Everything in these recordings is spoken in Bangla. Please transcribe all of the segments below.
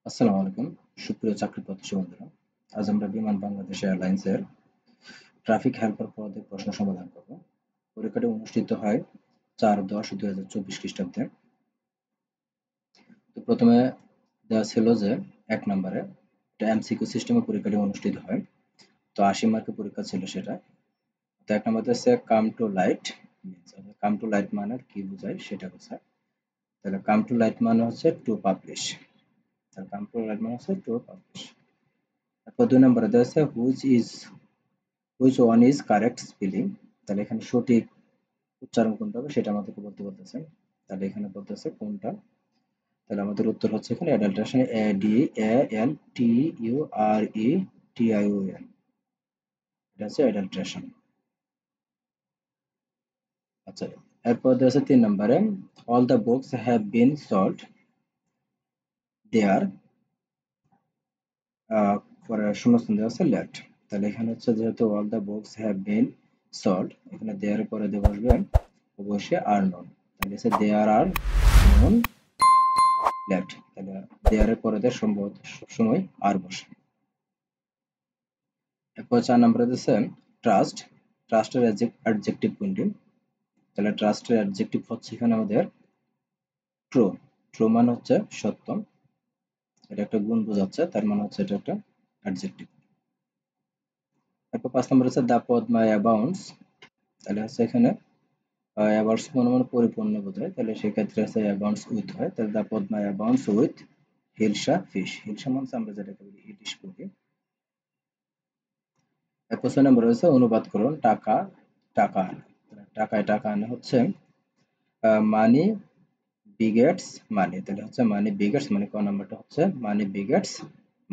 আসসালামু আলাইকুম সুপ্রিয় চাকরি প্রত্যাশী বন্ধুরা। আজ আমরা বিমান বাংলাদেশ এয়ারলাইন্সের ট্রাফিক হেল্পার পদে প্রশ্ন সমাধান করব। পরীক্ষাটি অনুষ্ঠিত হয় 4/10/2024 খ্রিস্টাব্দে। তো প্রথমে দেওয়া ছিল যে 1 নম্বরে এটা এমসিকিউ সিস্টেমে পরীক্ষাটি অনুষ্ঠিত হয়। তো 80 মার্কের পরীক্ষা ছিল সেটা। তো 1 নম্বরে আছে come to light. Come to light মানে কি বোঝায় সেটা বোঝায়। তাহলে কাম টু লাইট মানে হচ্ছে টু পাবলিশ। তাহলে কাম টু লাইট মানে হচ্ছে টু পাবলিশ। তারপর 2 নম্বরে দেওয়া আছে which one is correct spelling. তাহলে এখানে সঠিক উচ্চারণ কোনটা হবে সেটা আমাদেরকে বলতে বলতেছে। তাহলে এখানে বলতেছে কোনটা। তাহলে আমাদের উত্তর হচ্ছে এখানে অ্যাডাল্ট্রেশন ADALTURETION। এটা হচ্ছে অ্যাডাল্ট্রেশন। আচ্ছা, এরপর দেওয়া আছে 3 নম্বরে all the books have been sold there পরে শূন্যস্থান দেওয়া আছে লেফট। তাহলে এখানে হচ্ছে যেহেতু all the books have been sold, এখানে দেয়ার পরে দিয়ে বসবে অবশ্যই আর নন। তাহলে হচ্ছে দেয়ার আর নন লেফট। তাহলে দেয়ার এর পরে দিয়ে সম্ভবত সবসময় আর বসে। এরপর 4 নম্বরে দিচ্ছে ট্রাস্ট। ট্রাস্টের অ্যাডজেক্টিভ কোনটি। তাহলে ট্রাস্টের অ্যাডজেক্টিভ হচ্ছে এখানে আমাদের ট্রু। ট্রু মানে হচ্ছে সত্য। এটা একটা গুণ বোঝাচ্ছে, তার মানে হচ্ছে এটা একটা অ্যাডজেক্টিভ। এরপর 5 নম্বরে হচ্ছে দ্য পদ্মা অ্যাবাউন্ডস। তাহলে হচ্ছে এখানে অ্যাবাউন্ডস মনে মনে পরিপূর্ণ বোঝায়, তাহলে সেক্ষেত্রে হচ্ছে অ্যাবাউন্ডস উইথ হয়। তাহলে the Padma abounds with hilsa fish. Hilsa মানে আমরা যেটাকে বলি ইলিশ বলি। এরপর 6 নম্বরে হচ্ছে অনুবাদ করুন টাকা টাকা আনা। টাকায় টাকা আনা হচ্ছে মানি বিগেটস মানি। তাহলে হচ্ছে মানি বিগেটস মানে ক নাম্বারটা হচ্ছে মানি বিগেটস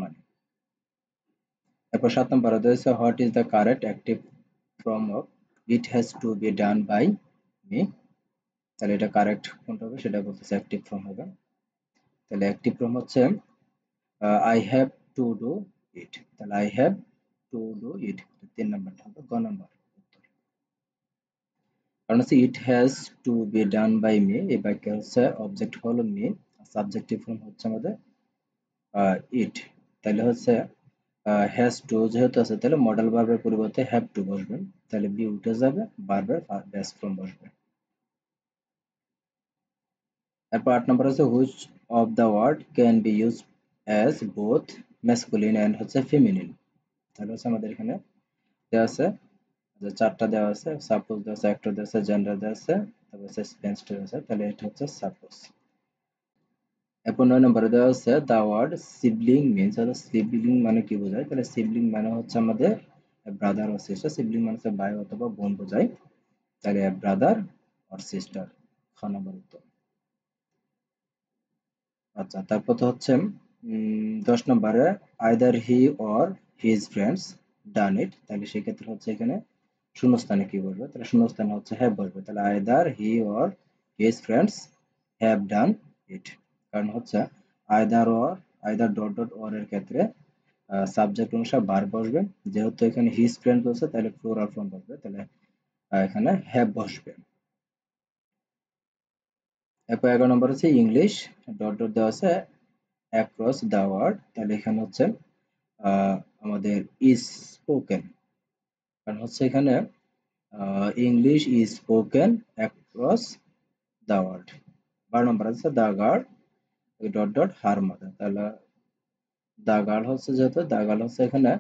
মানি। এরপর 7 নম্বরে হচ্ছে what is the correct active form of it has to be done by me. তাহলে এটা কারেক্ট কোনটা হবে সেটা বলতেছে অ্যাক্টিভ ফর্ম হবে। তাহলে অ্যাক্টিভ ফর্ম হচ্ছে I have to do it. তাহলে I have to do it 3 নাম্বারটা হবে গ নাম্বার। কারণ হচ্ছে it has to be done by me, এই বাক্যে হচ্ছে অবজেক্ট হলো মি, সাবজেক্টিভ ফর্ম হচ্ছে আমাদের ইট। তাহলে হচ্ছে হ্যাজ টু যেহেতু আছে তাহলে মডেল ভার্বের পরিবর্তে হ্যাভ টু বসবে। তাহলে বি উঠে যাবে, ভার্বের বেস ফর্ম বসবে। এরপর 8 নম্বর আছে which of the word can be use as both masculine and হচ্ছে ফেমিনিন। তাহলে হচ্ছে আমাদের এখানে দেওয়া আছে যে 4টা দেওয়া আছে, সাপোজ দেওয়া আছে, অ্যাক্টর দেওয়া আছে, জেন্ডার দেওয়া আছে, তারপর হচ্ছে স্পেন্স দেওয়া আছে। তাহলে এটা হচ্ছে সাপোজ। এরপর 9 নম্বরে দেওয়া হচ্ছে দ্য ওয়ার্ড সিবলিং মিনস, অর্থাৎ সিবলিং মানে কি বোঝায়। তাহলে সিবলিং মানে হচ্ছে আমাদের ব্রাদার ও সিস্টার। সিবলিং মানে হচ্ছে ভাই অথবা বোন বোঝায়। তাহলে ব্রাদার অর সিস্টার খ নম্বর উত্তর। আচ্ছা, তারপর তো হচ্ছে 10 নম্বরে either he or his friends done it. তাহলে সেক্ষেত্রে হচ্ছে এখানে শূন্যস্থানে কি বলবে। তাহলে শূন্যস্থানে হচ্ছে হ্যাভ বলবে। তাহলে either he or his friends have done it. কারণ হচ্ছে either or, either dot dot or এর ক্ষেত্রে সাবজেক্ট অনুসারে ভার্ব বসবে। যেহেতু এখানে হিজ ফ্রেন্ড বলছে তাহলে প্লুরাল ফর্ম বসবে। তাহলে এখানে হ্যাভ বসবে। এরপর 11 নম্বর হচ্ছে ইংলিশ ডট ডট দেওয়া আছে অ্যাক্রস দ্য ওয়ার্ল্ড। তাহলে এখানে হচ্ছে আহ, আমাদের ইজ স্পোকেন। কারণ হচ্ছে এখানে English is spoken across the world. 12 নম্বর আছে the girl dot dot her mother. তাহলে দা গার্ল হচ্ছে যেহেতু দা গার্ল হচ্ছে এখানে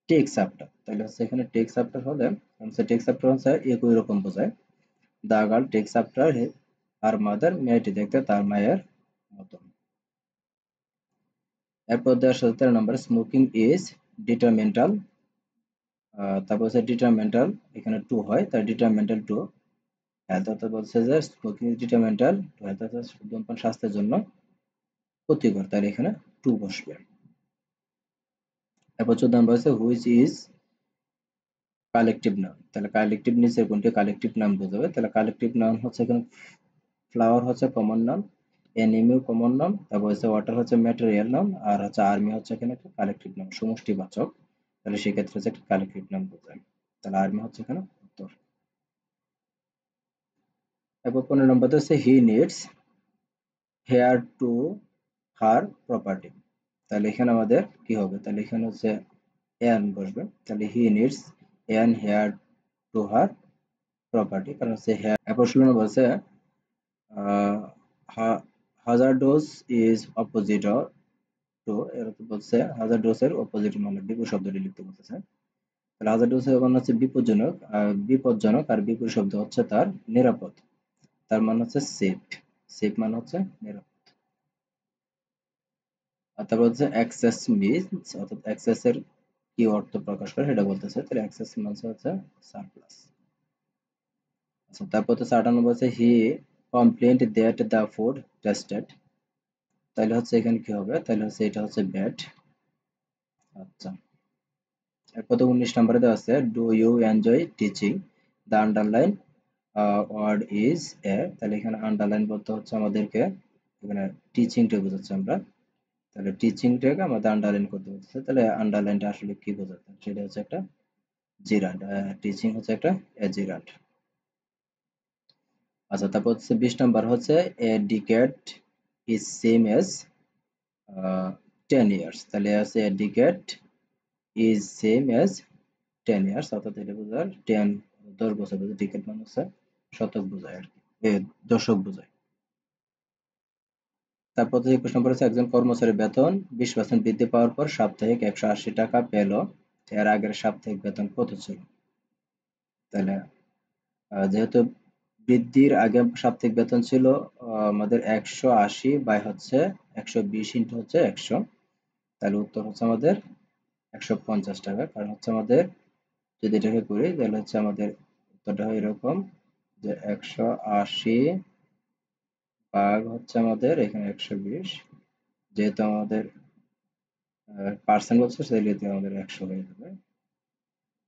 টেক্স আফটার। তাহলে হচ্ছে এখানে টেক্স আফটার হলে হচ্ছে টেক্স আফটার হচ্ছে একই রকম বোঝায়। The girl takes after her mother, মেয়েটি দেখতে তার মায়ের মতন। এরপর 13 নম্বর স্মোকিং ইজ ডিটারমেন্টাল। তারপর হচ্ছে ডিটারমেন্টাল এখানে টু হয়, তার ডিটারমেন্টাল টু হেলথ, অর্থাৎ বলছে যে স্মোকিং ইজ ডিটারমেন্টাল টু হেলথ, অর্থাৎ ধূমপান স্বাস্থ্যের জন্য ক্ষতিকর। তাহলে এখানে টু বসবে। এরপর 14 নম্বর হচ্ছে হুইচ ইজ কালেকটিভ নাউন। তাহলে কালেকটিভ নিচের কোনটি কালেকটিভ নাউন বোঝাবে। তাহলে কালেকটিভ নাউন হচ্ছে এখানে ফ্লাওয়ার হচ্ছে কমন নাউন, এনিমিও কমন নাউন, তারপর হচ্ছে ওয়াটার হচ্ছে ম্যাটেরিয়াল নাউন, আর হচ্ছে আর্মি হচ্ছে এখানে একটা কালেকটিভ নাউন সমষ্টিবাচক। তাহলে সেক্ষেত্রে হচ্ছে একটা কালেকটিভ নাউন বোঝায়। তাহলে আর্মি হচ্ছে এখানে উত্তর। এরপর 15 নম্বর হচ্ছে হি needs hair to her property. তাহলে এখানে আমাদের কি হবে, তাহলে এখানে হচ্ছে এন বসবে, তাহলে হি needs N hair to her property, কারণ হচ্ছে হেয়ার। এরপর 16 নম্বর হচ্ছে হাজারডোস ইজ অপোজিট টু, এর অর্থ বলছে হাজারডোসের অপোজিট মানে বিপরীত শব্দটি লিখতে বলতেছে। তাহলে হাজারডোসের মানে হচ্ছে বিপজ্জনক, আর বিপজ্জনক আর বিপরীত শব্দ হচ্ছে তার নিরাপদ, তার মানে হচ্ছে সেফ। সেফ মানে হচ্ছে নিরাপদ। আর তারপর হচ্ছে এক্সেস মিনস, অর্থাৎ এক্সেস এর কি অর্থ প্রকাশ করে সেটা বলতেছে। তাহলে এক্সেস মানে হচ্ছে সারপ্লাস। আচ্ছা, তারপর হচ্ছে 8 নম্বর হচ্ছে হি কমপ্লেইনড দ্যাট দ্য ফুড টেস্টেড। তাহলে হচ্ছে এখানে কি হবে, তাহলে হচ্ছে এটা হচ্ছে ব্যাড। আচ্ছা, এরপর তো 19 নম্বরে দেওয়া আছে do you enjoy teaching, the underline word is A. তাহলে এখানে আন্ডারলাইন বলতে হচ্ছে আমাদেরকে এখানে টিচিংটা বোঝাচ্ছে আমরা, তাহলে টিচিংটাকে আমাদের আন্ডারলাইন করতে হচ্ছে। তাহলে আন্ডারলাইনটা আসলে কি বোঝাচ্ছে, সেটা হচ্ছে একটা জিরান্ড, টিচিং হচ্ছে একটা জিরান্ড। আচ্ছা, তারপর হচ্ছে 20 নাম্বার হচ্ছে a decade is same as 10 years. তাহলে আছে a decade is same as 10 years, অর্থাৎ এটা বোঝায় 10 10 বছর বোঝায়, ডিকেড মানে হচ্ছে শতক বোঝায় আর কি, দশক বোঝায়। তারপর হচ্ছে 21 নম্বর হচ্ছে একজন কর্মচারীর বেতন 20% বৃদ্ধি পাওয়ার পর সাপ্তাহিক 180 টাকা পেল, এর আগের সাপ্তাহিক বেতন কত ছিল? তাহলে যেহেতু বৃদ্ধির আগে সাপ্তাহিক বেতন ছিল আমাদের 180 বাই হচ্ছে 120 ইন্টু হচ্ছে 100, তাহলে উত্তর হচ্ছে আমাদের 150 টাকা। কারণ হচ্ছে আমাদের যদি এটাকে করি তাহলে হচ্ছে আমাদের উত্তরটা হয় এরকম যে 180 ভাগ হচ্ছে আমাদের এখানে 120, যেহেতু আমাদের পার্সেন্ট বলছে সেহেতু আমাদের 100 হয়ে যাবে।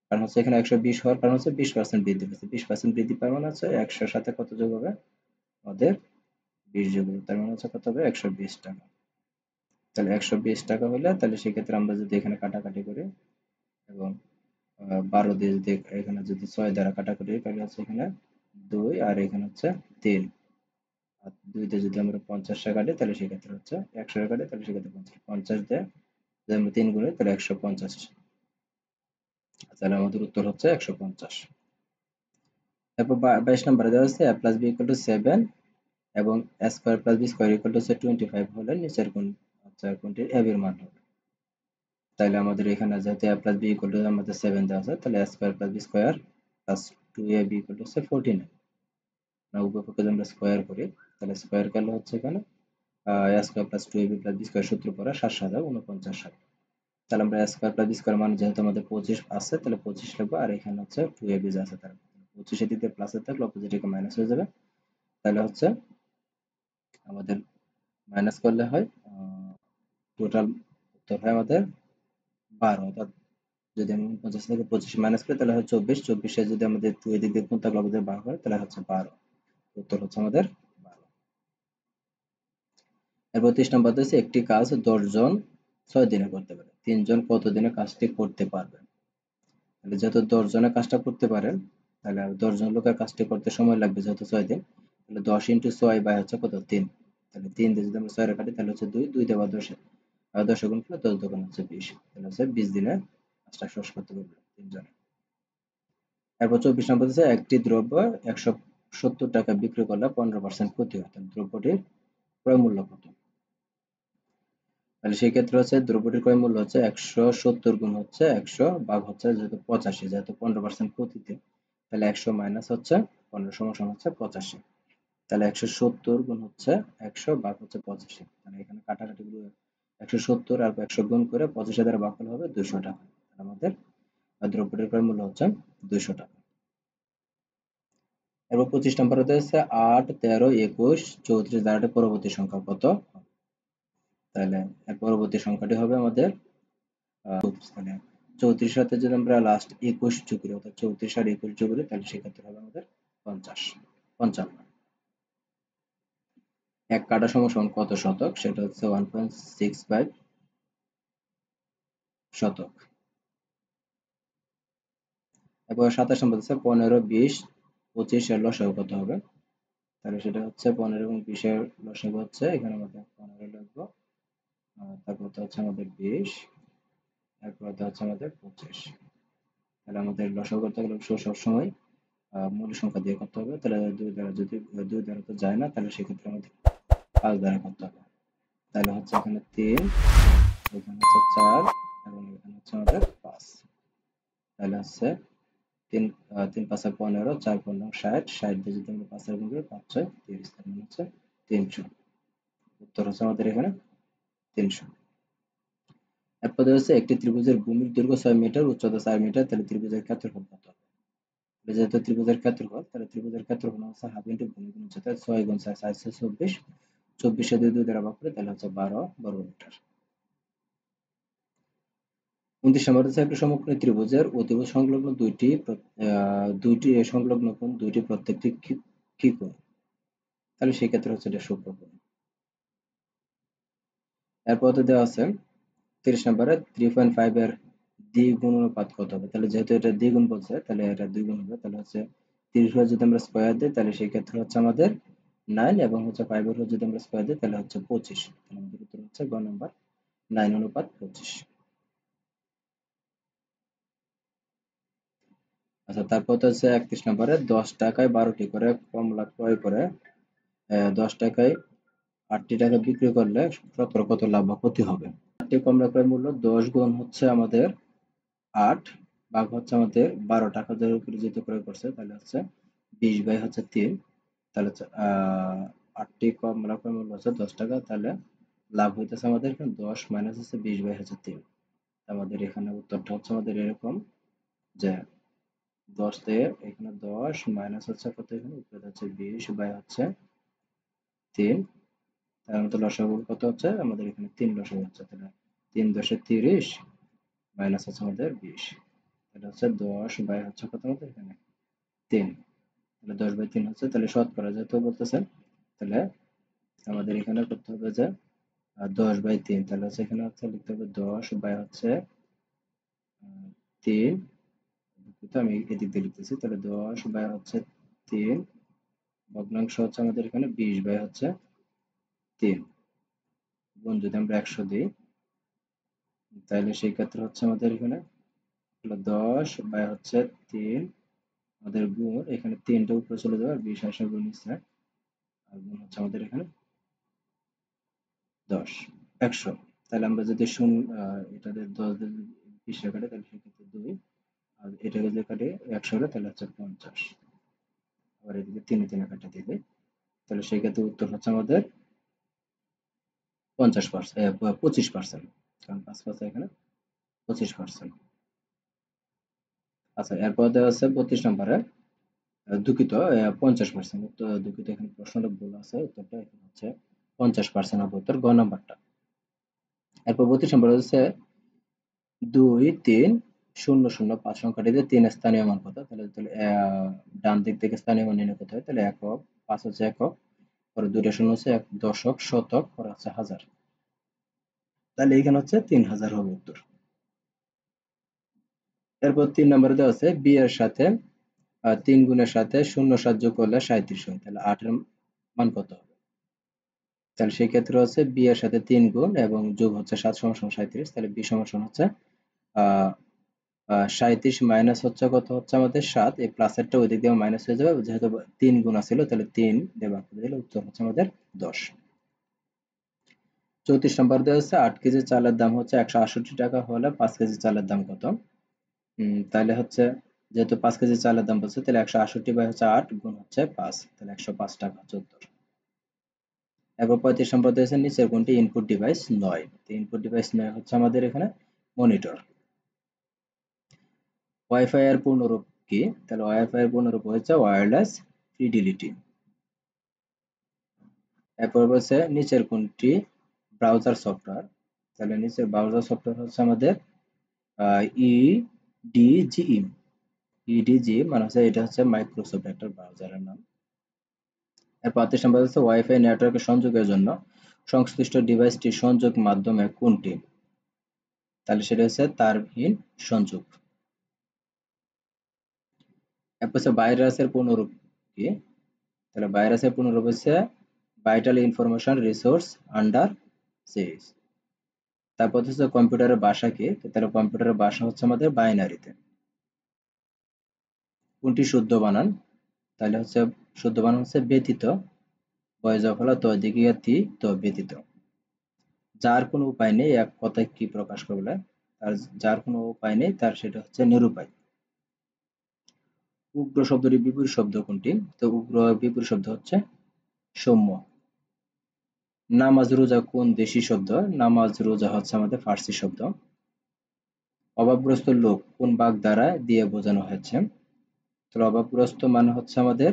কারণ হচ্ছে এখানে 120 হওয়ার কারণ হচ্ছে 20% বৃদ্ধি পেয়েছে, 20% বৃদ্ধি পাওয়ার মানে হচ্ছে 100 সাথে কত যোগ হবে আমাদের 20 যোগ হবে, তার মানে হচ্ছে কত হবে 120 টাকা। তাহলে 120 টাকা হলে তাহলে সেক্ষেত্রে আমরা যদি এখানে কাটাকাটি করি এবং 12 দিয়ে যদি এখানে যদি 6 দ্বারা কাটাকাটি করি তাহলে হচ্ছে এখানে 2 আর এখানে হচ্ছে 3, আর 2 দিয়ে যদি আমরা 50 টাকা কাটি তাহলে সেক্ষেত্রে হচ্ছে 100 টাকা কাটি তাহলে সেক্ষেত্রে 50 দিয়ে যদি আমরা 3 গুণি তাহলে 150, তাহলে আমাদের উত্তর হচ্ছে 150। তারপর 22 নম্বরে দেওয়া হচ্ছে a plus b equal to 7 এবং a square plus b square equal to 25 হলে নিচের কোন আচ্ছা কোনটির a এর মান হবে। তাহলে আমাদের এখানে যেহেতু a plus b equal to আমাদের 7 দেওয়া আছে, তাহলে a square plus b square plus 2ab equal to 49, না উভয় পক্ষে যদি আমরা স্কয়ার করি তাহলে স্কয়ার করলে হচ্ছে এখানে a square plus 2ab plus b square সূত্র পড়া 749 হয়। তাহলে আমরা a square plus b square মান যেহেতু আমাদের 25 আছে তাহলে 25 লিখবো, আর এখানে হচ্ছে 2ab যা আছে তার 25 এর দিকে প্লাস থাকলে অপোজিট থেকে মাইনাস হয়ে যাবে, তাহলে হচ্ছে আমাদের মাইনাস করলে হয় টোটাল উত্তর হয় আমাদের 12, অর্থাৎ যদি আমি 50 থেকে 25 মাইনাস করি তাহলে হয় 24, 24 যদি আমাদের 2 এদিক দিয়ে কোণ থাকলে আমাদের 12 হয় তাহলে হচ্ছে 12, উত্তর হচ্ছে আমাদের 12। এরপর 30 নম্বর হচ্ছে একটি কাজ 10 জন 6 দিনে করতে পারে, 3 জন কত দিনে কাজটি করতে পারবে? তাহলে যেহেতু 10 জনে কাজটা করতে পারেন তাহলে 10 জন লোকের কাজটি করতে সময় লাগবে যেহেতু 6 দিন, তাহলে 10 ইন্টু 6 বাই হচ্ছে কত 3, তাহলে 3 দিয়ে যদি আমরা 6 কাটি তাহলে হচ্ছে 2, 2 দিয়ে আবার 10, আর 10 গুণ করলে 10 দোকান হচ্ছে 20, তাহলে হচ্ছে 20 দিনে কাজটা শেষ করতে পারবে 3 জনে। এরপর 24 নম্বর হচ্ছে একটি দ্রব্য 170 টাকা বিক্রি করলে 15% ক্ষতি হয়, তাহলে দ্রব্যটির ক্রয় মূল্য কত? তাহলে সেই ক্ষেত্রে হচ্ছে দ্রব্যটির ক্রয় মূল্য হচ্ছে 170 গুণ হচ্ছে 100 ভাগ হচ্ছে যেহেতু 85, যেহেতু 15% ক্ষতিতে, তাহলে 100 মাইনাস হচ্ছে 15 সমান হচ্ছে 85, তাহলে 170 গুণ হচ্ছে 100 ভাগ হচ্ছে 85, তাহলে এখানে কাটাকাটি গুলো 170 আর 100 গুণ করে 85 দ্বারা ভাগ করলে হবে 200 টাকা, তাহলে আমাদের দ্রব্যটির ক্রয় মূল্য হচ্ছে 200 টাকা। এরপর 25 নম্বর হচ্ছে 8, 13, 21, 34 দ্বারা পরবর্তী সংখ্যা কত? তাহলে এর পরবর্তী সংখ্যাটি হবে আমাদের মানে 34 সাথে যদি আমরা লাস্ট 21 যোগ করি অর্থাৎ 34 আর 21 যোগ করি তাহলে সেক্ষেত্রে হবে আমাদের 50, 55। এক কাঠা সমান কত শতক? সেটা হচ্ছে 1.65 শতক। এরপর 27 নম্বর হচ্ছে 15, 20, 25 এর লসাগু কত হবে? তাহলে সেটা হচ্ছে 15 এবং 20 এর লসাগু হচ্ছে এখানে আমাদের 15 লিখবো কত হচ্ছে আমাদের 20, এরপর হচ্ছে আমাদের 25। তাহলে আমাদের লসাগু করতে গেলে সবসময় মূল সংখ্যা দিয়ে করতে হবে। তাহলে 2 দ্বারা যদি 2 দ্বারা তো যায় না, তাহলে সেক্ষেত্রে আমাদের 5 দ্বারা করতে হবে। তাহলে হচ্ছে এখানে 3, এখানে হচ্ছে 4 এবং এখানে হচ্ছে আমাদের 5। তাহলে হচ্ছে 3 3 5 15, 4 15 60, 60 দিয়ে যদি আমরা 5 এর গুণ করি 5 6 30, তার মানে হচ্ছে 300। উত্তর হচ্ছে আমাদের এখানে 300। এরপরে হচ্ছে একটি ত্রিভুজের ভূমির দৈর্ঘ্য 6 মিটার, উচ্চতা 4 মিটার, তাহলে ত্রিভুজের ক্ষেত্রফল কত হবে? যেহেতু ত্রিভুজের ক্ষেত্রফল, তাহলে ত্রিভুজের ক্ষেত্রফল হচ্ছে হাফ ইনটু ভূমি গুণ উচ্চতা। 6 গুণ 4 24, 24 দিয়ে 2 দ্বারা ভাগ করে তাহলে হচ্ছে 12 বর্গ মিটার। 29 নম্বর হচ্ছে একটি সমকোণী ত্রিভুজের অতিভুজ সংলগ্ন দুইটি সংলগ্ন কোণ দুইটি প্রত্যেকটি কি কোণ? তাহলে সেই ক্ষেত্রে হচ্ছে এটা শুক্রকোণ। এরপর দেওয়া আছে 30 নম্বরে 3.5 এর দ্বিগুণ অনুপাত কত হবে? তাহলে যেহেতু এটা দ্বিগুণ বলছে, তাহলে এটা দ্বিগুণ হবে। তাহলে হচ্ছে 30 এর যদি আমরা স্কয়ার দিই, তাহলে সেই ক্ষেত্রে হচ্ছে আমাদের 9 এবং হচ্ছে 5 এর যদি আমরা স্কয়ার দিই, তাহলে হচ্ছে 25। তাহলে আমাদের উত্তর হচ্ছে গ নাম্বার 9:25। আচ্ছা, তারপর হচ্ছে 31 নম্বরে 10 টাকায় 12টি করে কমলা ক্রয় করে 10 টাকায় 8টি টাকা বিক্রি করলে 17 কত লাভ বা ক্ষতি হবে? 8টি কমলা ক্রয় মূল্য 10 গুণ হচ্ছে আমাদের 8 ভাগ হচ্ছে আমাদের 12 টাকা ধরে করে যেহেতু ক্রয় করছে, তাহলে হচ্ছে 20 বাই হচ্ছে 3। তাহলে হচ্ছে 8টি কমলা ক্রয় মূল্য হচ্ছে 10 টাকা, তাহলে লাভ হইতেছে আমাদের এখানে 10 মাইনাস হচ্ছে 20 বাই হচ্ছে 3। আমাদের এখানে উত্তরটা হচ্ছে আমাদের এরকম যে 10 দিয়ে এখানে 10 মাইনাস হচ্ছে কত, এখানে উপরে হচ্ছে 20 বাই হচ্ছে 3। তার মধ্যে লসাগু কত হচ্ছে আমাদের এখানে 3 লসাগু হচ্ছে। তাহলে 3 10 30 মাইনাস হচ্ছে আমাদের 20। এটা হচ্ছে 10 বাই হচ্ছে কত আমাদের এখানে 3। তাহলে 10 বাই 3 হচ্ছে, তাহলে শতকরা যেহেতু বলতেছে, তাহলে আমাদের এখানে করতে হবে যে 10 বাই 3। তাহলে হচ্ছে এখানে হচ্ছে লিখতে হবে 10 বাই হচ্ছে 3। তো আমি এদিক দিয়ে লিখতেছি, তাহলে 10 বাই হচ্ছে 3 ভগ্নাংশ হচ্ছে আমাদের এখানে 20 বাই হচ্ছে 3 গুণ যদি আমরা 100 দিই, তাহলে সেই ক্ষেত্রে হচ্ছে আমাদের এখানে 10 বাই হচ্ছে 3 আমাদের গুণ এখানে 3টা উপরে চলে যাবে আর 20 আসে গুণ নিচে, আর গুণ হচ্ছে আমাদের এখানে 10 100। তাহলে আমরা যদি এটাতে 10 দিয়ে 20 কাটে, তাহলে সেক্ষেত্রে 2, আর এটাকে যদি কাটে 100 হলে তাহলে হচ্ছে 50। আবার এদিকে 3 3 কাটে দিলে, তাহলে সেই ক্ষেত্রে উত্তর হচ্ছে আমাদের 50%, 25%, কারণ 5 এখানে 25%। আচ্ছা, এরপর দেওয়া আছে 32 নম্বরে দুঃখিত 50%। উত্তর দুঃখিত, এখানে প্রশ্নটা ভুল আছে, উত্তরটা এখানে হচ্ছে 50% হবে উত্তর গ নাম্বারটা। এরপর 32 নম্বর হচ্ছে 2 3 0 0 5 সংখ্যাটিতে 3 স্থানীয় মান কত? তাহলে ডান দিক থেকে স্থানীয় মান নির্ণয় করতে হয়। তাহলে একক, 5 হচ্ছে একক, পরে 2টা শূন্য হচ্ছে এক দশক, শতক, পরে হচ্ছে হাজার। তাহলে এখানে হচ্ছে 3000 হবে উত্তর। এরপর 3 নম্বরে দেওয়া আছে b এর সাথে 3 গুণের সাথে 0 7 যোগ করলে 37 হয়। তাহলে 8 এর মান কত হবে? তাহলে সেই ক্ষেত্রে হচ্ছে b এর সাথে 3 গুণ এবং যোগ হচ্ছে 7 সমান 37। তাহলে b সমান হচ্ছে আহ 37 মাইনাস হচ্ছে কত হচ্ছে আমাদের 7, এই প্লাসেরটা ওই দিক দিয়ে মাইনাস হয়ে যাবে, যেহেতু 3 গুণ ছিল, তাহলে 3 দিয়ে ভাগ করে দিলে উত্তর হচ্ছে আমাদের 10। 34 নম্বর দেওয়া হচ্ছে 8 কেজি চালের দাম হচ্ছে 168 টাকা হলে 5 কেজি চালের দাম কত? তাহলে হচ্ছে যেহেতু 5 কেজি চালের দাম বলছে, তাহলে 168 বাই হচ্ছে 8 গুণ হচ্ছে 5, তাহলে 105 টাকা হচ্ছে উত্তর। এরপর 35 নম্বর দিয়েছে নিচের কোনটি ইনপুট ডিভাইস নয়? তো ইনপুট ডিভাইস নয় হচ্ছে আমাদের এখানে মনিটর। ওয়াইফাই এর পূর্ণরূপ কি? তাহলে ওয়াইফাই এর পূর্ণরূপ হচ্ছে ওয়্যারলেস ফিডিলিটি। এরপর বলছে নিচের কোনটি ব্রাউজার সফটওয়্যার? তাহলে নিচের ব্রাউজার সফটওয়্যার হচ্ছে আমাদের ইডিজি। ইডিজি মানে হচ্ছে এটা হচ্ছে মাইক্রোসফট একটা ব্রাউজারের নাম। এরপর 35 নম্বর হচ্ছে ওয়াইফাই নেটওয়ার্কের সংযোগের জন্য সংশ্লিষ্ট ডিভাইসটির সংযোগ মাধ্যমে কোনটি? তাহলে সেটা হচ্ছে তারহীন সংযোগ। এরপর হচ্ছে ভাইরাসের পূর্ণরূপ কি? তাহলে ভাইরাসের পূর্ণরূপ হচ্ছে ভাইটাল ইনফরমেশন রিসোর্স আন্ডার সিজ। তারপর হচ্ছে কম্পিউটারের ভাষা কি, তাহলে কম্পিউটারের ভাষা হচ্ছে আমাদের বাইনারিতে। কোনটি শুদ্ধ বানান, তাহলে হচ্ছে শুদ্ধ বানান হচ্ছে ব্যতীত, বয়স ফলা তো দিকে তি তো ব্যতীত। যার কোনো উপায় নেই এক কথায় কি প্রকাশ করবে, তার যার কোনো উপায় নেই তার সেটা হচ্ছে নিরুপায়। উগ্র শব্দটির বিপরীত শব্দ কোনটি, তো উগ্র বিপরীত শব্দ হচ্ছে সৌম্য। নামাজ রোজা কোন দেশি শব্দ, নামাজ রোজা হচ্ছে আমাদের ফার্সি শব্দ। অভাবগ্রস্ত লোক কোন বাক দ্বারা দিয়ে বোঝানো হয়েছে, তো অভাবগ্রস্ত মানে হচ্ছে আমাদের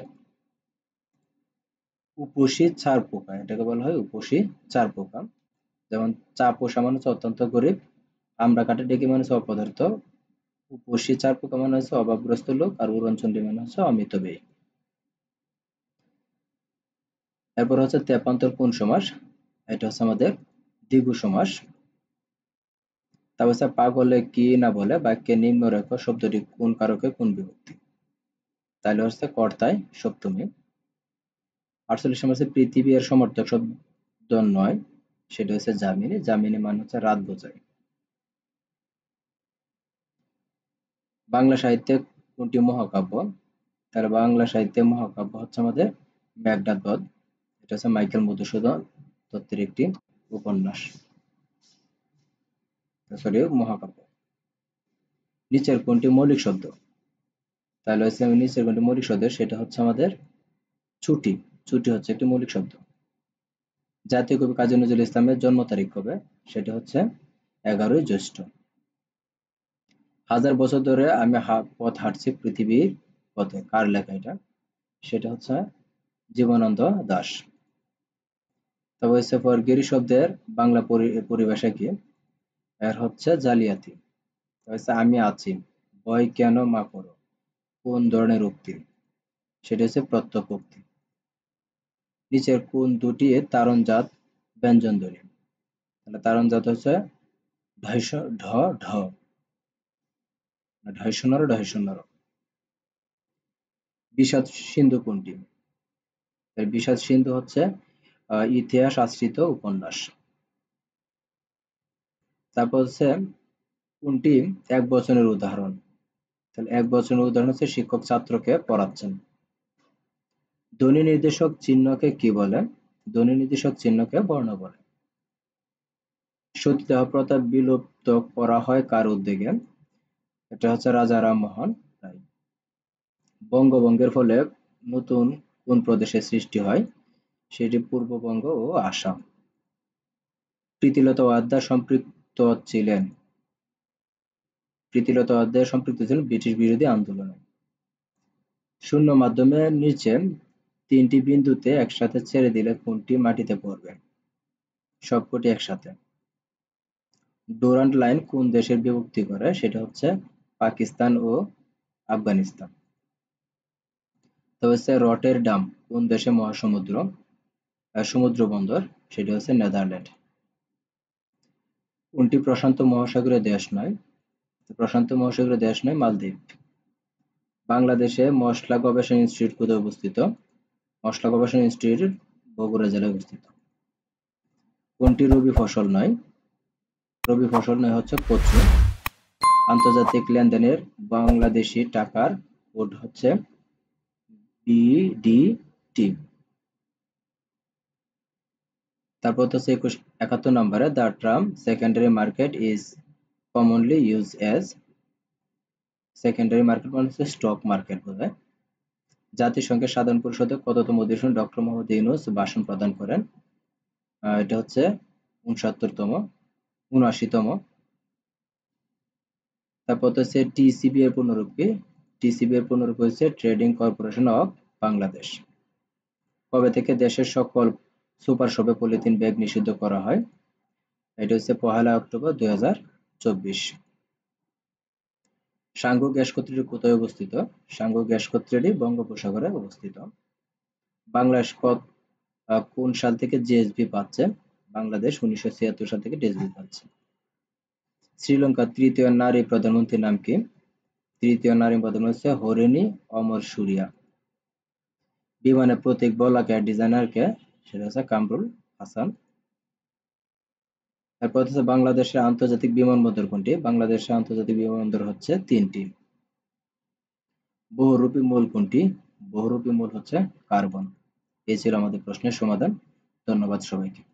উপসী চার পোকা, এটাকে বলা হয় উপসী চার পোকা। যেমন চা পোষা মানে হচ্ছে অত্যন্ত গরিব, আমরা কাটে ডেকে মানে হচ্ছে অপদার্থ, উপসী চার পোকা মানে হচ্ছে অভাবগ্রস্ত লোক, আর উড়নচণ্ডী মানে হচ্ছে অমিত ব্যয়ী। এরপর হচ্ছে তেপান্তর কোন সমাস, এটা হচ্ছে আমাদের দ্বিগু সমাস। তারপর হচ্ছে পাগলে কি না বলে বাক্যে নিম্নরেখ শব্দটি কোন কারকে কোন বিভক্তি, তাহলে হচ্ছে কর্তায় সপ্তমী। 48 নম্বর হচ্ছে পৃথিবী এর সমর্থক শব্দ নয়, সেটা হচ্ছে যামিনী, যামিনী মানে হচ্ছে রাত বোঝায়। বাংলা সাহিত্যে কোনটি মহাকাব্য, তাহলে বাংলা সাহিত্যে মহাকাব্য হচ্ছে আমাদের মেঘনাদ বধ, এটা হচ্ছে মাইকেল মধুসূদন দত্তের একটি উপন্যাস, সরি মহাকাব্য। নিচের কোনটি মৌলিক শব্দ, তাহলে হচ্ছে নিচের কোনটি মৌলিক শব্দ, সেটা হচ্ছে আমাদের ছুটি, ছুটি হচ্ছে একটি মৌলিক শব্দ। জাতীয় কবি কাজী নজরুল ইসলামের জন্ম তারিখ কবে, সেটা হচ্ছে 11ই জ্যৈষ্ঠ। হাজার বছর ধরে আমি পথ হাঁটছি পৃথিবীর পথে, কার লেখা এটা, সেটা হচ্ছে জীবনানন্দ দাশ। তবে হচ্ছে ফরগেরি শব্দের বাংলা পরিভাষা কি, এর হচ্ছে জালিয়াতি। তবে হচ্ছে আমি আছি, ভয় কেন মা করো, কোন ধরনের উক্তি, সেটা হচ্ছে প্রত্যয়োক্তি। নিচের কোন দুটি তারণজাত ব্যঞ্জনধ্বনি, তাহলে তারণজাত হচ্ছে ঢ ঢ ঢ, ঢয়শূন্যর ঢয়শূন্যর। বিষাদ সিন্ধু কোনটি, এর বিষাদ সিন্ধু হচ্ছে ইতিহাস আশ্রিত উপন্যাস। তারপর হচ্ছে কোনটি এক বচনের উদাহরণ, তাহলে এক বচনের উদাহরণ হচ্ছে শিক্ষক ছাত্রকে পড়াচ্ছেন। ধ্বনি নির্দেশক চিহ্নকে কি বলে, ধ্বনি নির্দেশক চিহ্নকে বর্ণ বলে। সতীদাহ প্রথা বিলুপ্ত করা হয় কার উদ্যোগে, এটা হচ্ছে রাজা রামমোহন রায়। বঙ্গভঙ্গের ফলে নতুন কোন প্রদেশের সৃষ্টি হয়, সেটি পূর্ববঙ্গ ও আসাম। প্রীতিলতা ওয়াদ্দেদার সম্পৃক্ত ছিলেন, প্রীতিলতা ওয়াদ্দেদার সম্পৃক্ত ছিলেন ব্রিটিশ বিরোধী আন্দোলনে। শূন্য মাধ্যমের নিচে তিনটি বিন্দুতে একসাথে ছেড়ে দিলে কোনটি মাটিতে পড়বে, সবকটি একসাথে। ডুরান্ট লাইন কোন দেশের বিভক্তি করে, সেটা হচ্ছে পাকিস্তান ও আফগানিস্তান। তবে হচ্ছে রটেরডাম কোন দেশে মহাসমুদ্র, সমুদ্র বন্দর, সেটা হচ্ছে নেদারল্যান্ড। কোনটি প্রশান্ত মহাসাগরীয় দেশ নয়, প্রশান্ত মহাসাগরীয় দেশ নয় মালদ্বীপ। বাংলাদেশে মশলা গবেষণা ইনস্টিটিউট কোথায় অবস্থিত, মশলা গবেষণা ইনস্টিটিউট বগুড়া জেলায় অবস্থিত। কোনটি রবি ফসল নয়, রবি ফসল নয় হচ্ছে কচু। আন্তর্জাতিক লেনদেনের বাংলাদেশি টাকার কোড হচ্ছে বিডিটি। তারপর হচ্ছে 71 নম্বরে the term secondary market is commonly use age, secondary market মানে হচ্ছে স্টক মার্কেট বোঝায়। জাতিসংঘের সাধারণ পরিষদে কততম অধিবেশনে ডক্টর মোহাম্মদ ইউনূস ভাষণ প্রদান করেন, এটা হচ্ছে 69তম, 79তম। তারপর হচ্ছে টিসিবি এর পূর্ণরূপ কি, টিসিবি এর পূর্ণরূপ হচ্ছে ট্রেডিং কর্পোরেশন অফ বাংলাদেশ। কবে থেকে দেশের সকল সুপার শপে পলিথিন ব্যাগ নিষিদ্ধ করা হয়, এটা হচ্ছে 1 অক্টোবর 2024। সাঙ্গু গ্যাস ক্ষেত্রটি কোথায় অবস্থিত, সাঙ্গু গ্যাস ক্ষেত্রটি বঙ্গোপসাগরে অবস্থিত। বাংলাদেশ কোন সাল থেকে জিএসপি পাচ্ছে, বাংলাদেশ 1976 সাল থেকে জিএসপি পাচ্ছে। শ্রীলঙ্কার তৃতীয় নারী প্রধানমন্ত্রীর নাম কি, তৃতীয় নারী প্রধানমন্ত্রী হচ্ছে হরিণী অমর সুরিয়া। বিমানের প্রতীক বলাকা ডিজাইনার কে, সেটা হচ্ছে কামরুল হাসান। তারপর হচ্ছে বাংলাদেশের আন্তর্জাতিক বিমানবন্দর কোনটি? বাংলাদেশের আন্তর্জাতিক বিমানবন্দর হচ্ছে ৩টি। বহুরূপী মৌল কোনটি? বহুরূপী মৌল হচ্ছে কার্বন। এই ছিল আমাদের প্রশ্নের সমাধান। ধন্যবাদ সবাইকে।